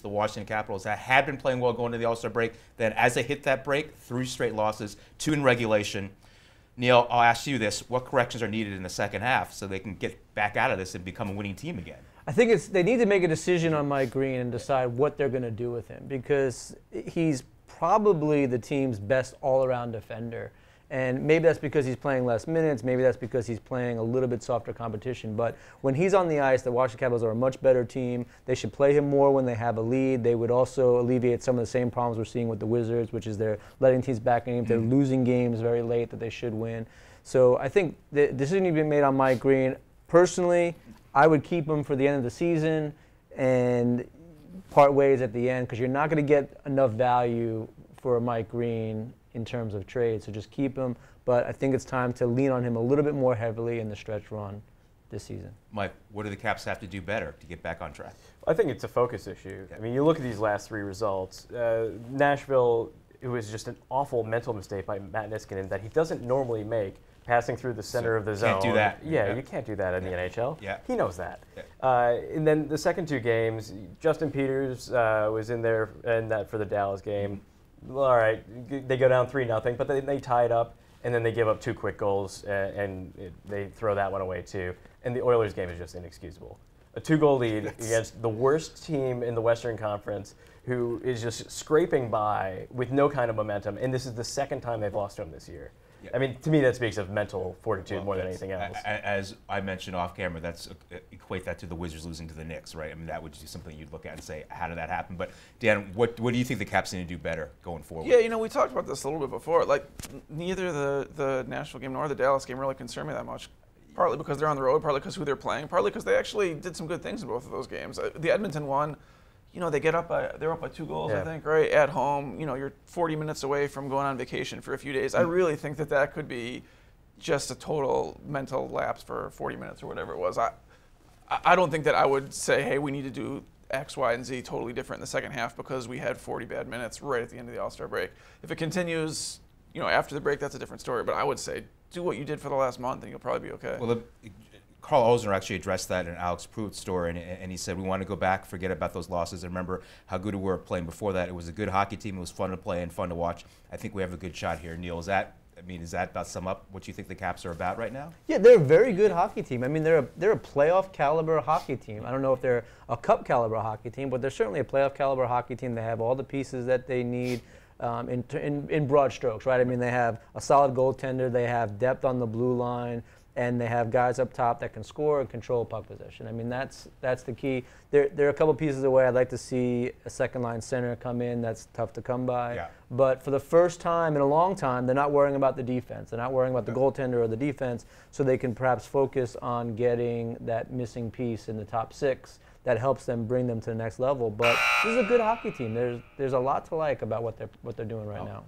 The Washington Capitals that had been playing well going into the All-Star break. Then as they hit that break, 3 straight losses, 2 in regulation. Neil, I'll ask you this. What corrections are needed in the second half so they can get back out of this and become a winning team again? I think they need to make a decision on Mike Green and decide what they're going to do with him, because he's probably the team's best all-around defender. And maybe that's because he's playing less minutes. Maybe that's because he's playing a little bit softer competition. But when he's on the ice, the Washington Capitals are a much better team. They should play him more when they have a lead. They would also alleviate some of the same problems we're seeing with the Wizards, which is they're letting teams back in. They're losing games very late that they should win. So I think the decision needs to be made on Mike Green. Personally, I would keep him for the end of the season and part ways at the end, because you're not going to get enough value for Mike Green in terms of trade, so just keep him. But I think it's time to lean on him a little bit more heavily in the stretch run this season. Mike, what do the Caps have to do better to get back on track? I think it's a focus issue. I mean, you look at these last 3 results. Nashville, it was just an awful mental mistake by Matt Niskanen that he doesn't normally make, passing through the center of the zone. Can't do that. Yeah, you can't do that in the NHL. Yeah. He knows that. Yeah. And then the second 2 games, Justin Peters was in there and that for the Dallas game. All right, they go down 3-0, but they tie it up, and then they give up 2 quick goals, and they throw that one away too. And the Oilers game is just inexcusable. A 2-goal lead against the worst team in the Western Conference, who is just scraping by with no kind of momentum, and this is the second time they've lost to them this year. Yeah. I mean, to me, that speaks of mental fortitude more than anything else. As I mentioned off camera, that's equate that to the Wizards losing to the Knicks, right? I mean, that would be something you'd look at and say, how did that happen? But Dan, what do you think the Caps need to do better going forward? Yeah, you know, we talked about this a little bit before. Like, neither the Nashville game nor the Dallas game really concern me that much. Partly because they're on the road, partly because who they're playing, partly because they actually did some good things in both of those games. The Edmonton one, you know, they're up by 2 goals, I think, right, at home. You know, you're 40 minutes away from going on vacation for a few days. I really think that could be just a total mental lapse for 40 minutes or whatever it was. I don't think that I would say, hey, we need to do X, Y, and Z totally different in the second half because we had 40 bad minutes right at the end of the All-Star break. If it continues, you know, after the break, that's a different story. But I would say do what you did for the last month and you'll probably be okay. Well, Carl Osner actually addressed that in Alex Pruitt's story, and he said, we want to go back, forget about those losses, and remember how good we were playing before that. It was a good hockey team. It was fun to play and fun to watch. I think we have a good shot here. Neil, does that about sum up what you think the Caps are about right now? Yeah, they're a very good hockey team. I mean, they're a playoff caliber hockey team. I don't know if they're a cup caliber hockey team, but they're certainly a playoff caliber hockey team. They have all the pieces that they need in broad strokes, right? I mean, they have a solid goaltender. They have depth on the blue line. And they have guys up top that can score and control puck possession. I mean, that's the key. There are a couple pieces away. I'd like to see a second-line center come in. That's tough to come by. Yeah. But for the first time in a long time, they're not worrying about the defense. They're not worrying about the goaltender or the defense, so they can perhaps focus on getting that missing piece in the top 6 that helps them bring them to the next level. But this is a good hockey team. There's a lot to like about what they're doing right now.